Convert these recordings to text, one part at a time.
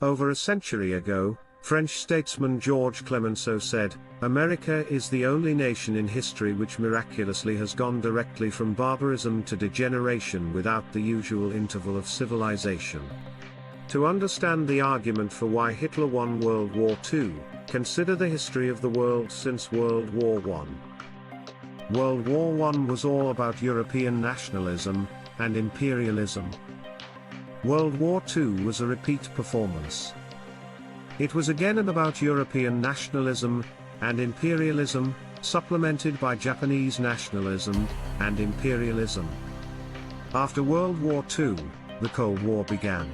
Over a century ago, French statesman Georges Clemenceau said, "America is the only nation in history which miraculously has gone directly from barbarism to degeneration without the usual interval of civilization." To understand the argument for why Hitler won World War II, consider the history of the world since World War I. World War I was all about European nationalism and imperialism. World War II was a repeat performance. It was again about European nationalism and imperialism, supplemented by Japanese nationalism and imperialism. After World War II, the Cold War began.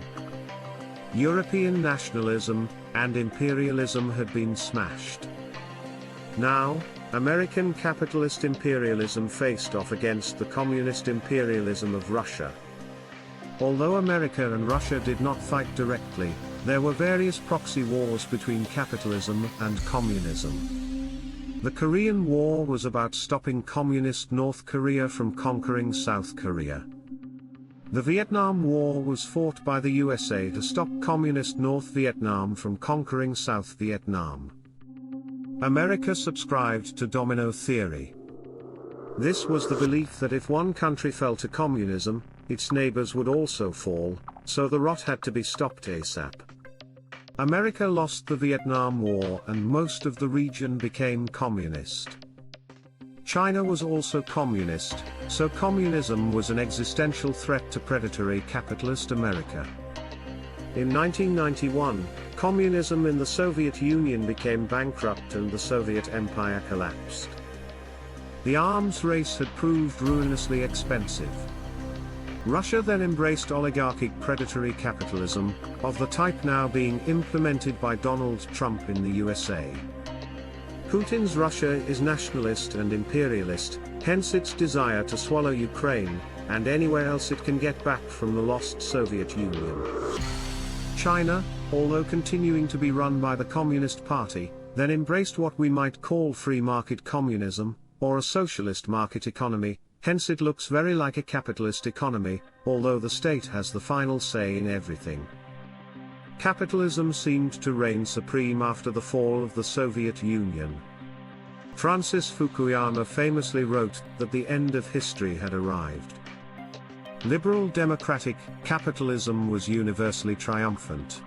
European nationalism and imperialism had been smashed. Now, American capitalist imperialism faced off against the communist imperialism of Russia. Although America and Russia did not fight directly, there were various proxy wars between capitalism and communism. The Korean War was about stopping communist North Korea from conquering South Korea. The Vietnam War was fought by the USA to stop communist North Vietnam from conquering South Vietnam. America subscribed to domino theory. This was the belief that if one country fell to communism, its neighbors would also fall, so the rot had to be stopped ASAP. America lost the Vietnam War and most of the region became communist. China was also communist, so communism was an existential threat to predatory capitalist America. In 1991, communism in the Soviet Union became bankrupt and the Soviet Empire collapsed. The arms race had proved ruinously expensive. Russia then embraced oligarchic predatory capitalism, of the type now being implemented by Donald Trump in the USA. Putin's Russia is nationalist and imperialist, hence its desire to swallow Ukraine, and anywhere else it can get back from the lost Soviet Union. China, although continuing to be run by the Communist Party, then embraced what we might call free market communism, or a socialist market economy, hence it looks very like a capitalist economy, although the state has the final say in everything. Capitalism seemed to reign supreme after the fall of the Soviet Union. Francis Fukuyama famously wrote that the end of history had arrived. Liberal democratic capitalism was universally triumphant.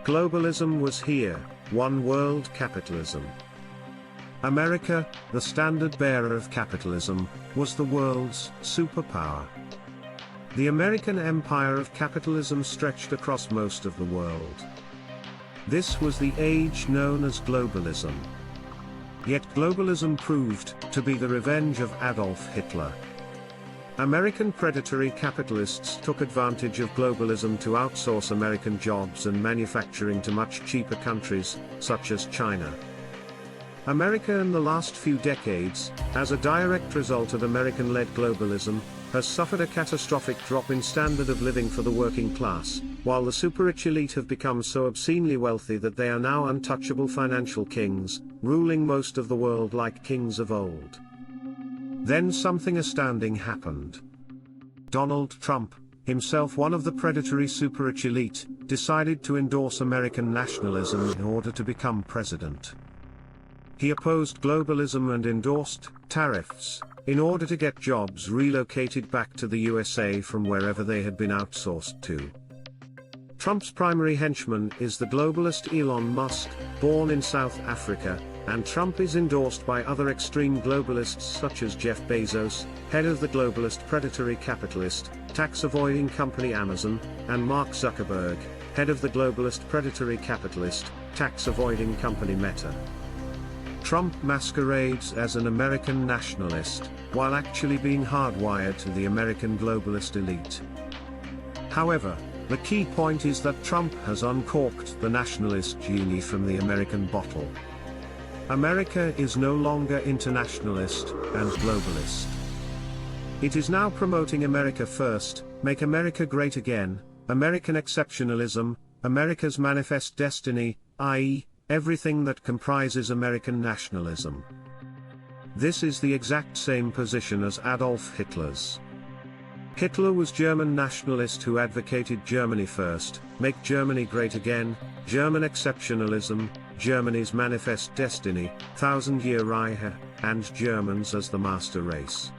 Globalism was here, one world capitalism. America, the standard bearer of capitalism, was the world's superpower. The American empire of capitalism stretched across most of the world. This was the age known as globalism. Yet globalism proved to be the revenge of Adolf Hitler. American predatory capitalists took advantage of globalism to outsource American jobs and manufacturing to much cheaper countries, such as China. America in the last few decades, as a direct result of American-led globalism, has suffered a catastrophic drop in standard of living for the working class, while the super-rich elite have become so obscenely wealthy that they are now untouchable financial kings, ruling most of the world like kings of old. Then something astounding happened. Donald Trump, himself one of the predatory super-rich elite, decided to endorse American nationalism in order to become president. He opposed globalism and endorsed tariffs, in order to get jobs relocated back to the USA from wherever they had been outsourced to. Trump's primary henchman is the globalist Elon Musk, born in South Africa, and Trump is endorsed by other extreme globalists such as Jeff Bezos, head of the globalist predatory capitalist, tax-avoiding company Amazon, and Mark Zuckerberg, head of the globalist predatory capitalist, tax-avoiding company Meta. Trump masquerades as an American nationalist, while actually being hardwired to the American globalist elite. However, the key point is that Trump has uncorked the nationalist genie from the American bottle. America is no longer internationalist and globalist. It is now promoting America first, make America great again, American exceptionalism, America's manifest destiny, i.e., everything that comprises American nationalism. This is the exact same position as Adolf Hitler's. Hitler was German nationalist who advocated Germany first, Make Germany Great Again, German Exceptionalism, Germany's Manifest Destiny, Thousand-Year Reich, and Germans as the Master Race.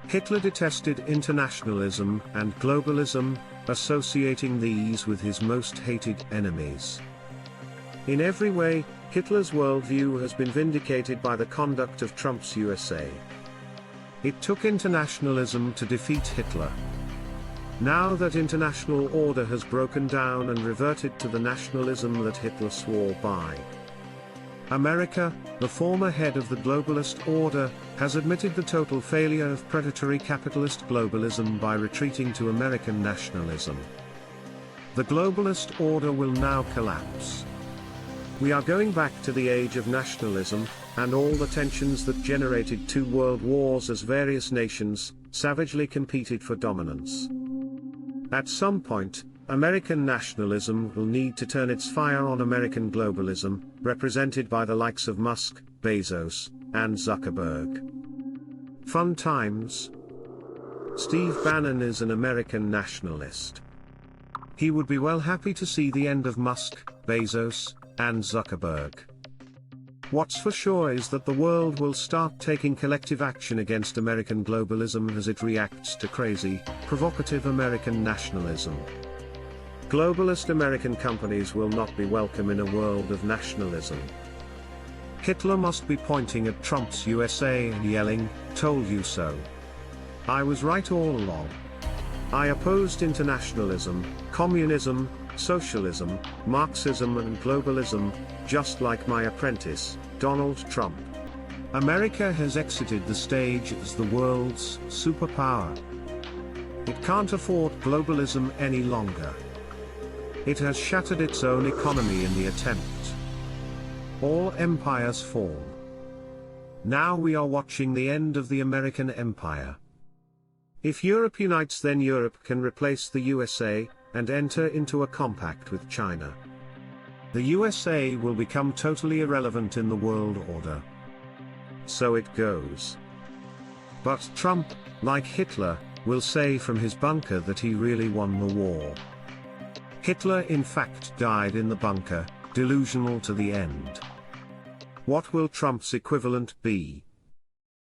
Hitler detested internationalism and globalism, associating these with his most hated enemies. In every way, Hitler's worldview has been vindicated by the conduct of Trump's USA. It took internationalism to defeat Hitler. Now that international order has broken down and reverted to the nationalism that Hitler swore by. America, the former head of the globalist order, has admitted the total failure of predatory capitalist globalism by retreating to American nationalism. The globalist order will now collapse. We are going back to the age of nationalism, and all the tensions that generated 2 world wars as various nations savagely competed for dominance. At some point, American nationalism will need to turn its fire on American globalism, represented by the likes of Musk, Bezos, and Zuckerberg. Fun times. Steve Bannon is an American nationalist. He would be well happy to see the end of Musk, Bezos, and Zuckerberg. What's for sure is that the world will start taking collective action against American globalism as it reacts to crazy, provocative American nationalism. Globalist American companies will not be welcome in a world of nationalism. Hitler must be pointing at Trump's USA and yelling, "Told you so." I was right all along. I opposed internationalism, communism, socialism, Marxism and globalism, just like my apprentice, Donald Trump. America has exited the stage as the world's superpower. It can't afford globalism any longer. It has shattered its own economy in the attempt. All empires fall. Now we are watching the end of the American empire. If Europe unites, then Europe can replace the USA, and enter into a compact with China. The USA will become totally irrelevant in the world order. So it goes. But Trump, like Hitler, will say from his bunker that he really won the war. Hitler in fact died in the bunker, delusional to the end. What will Trump's equivalent be?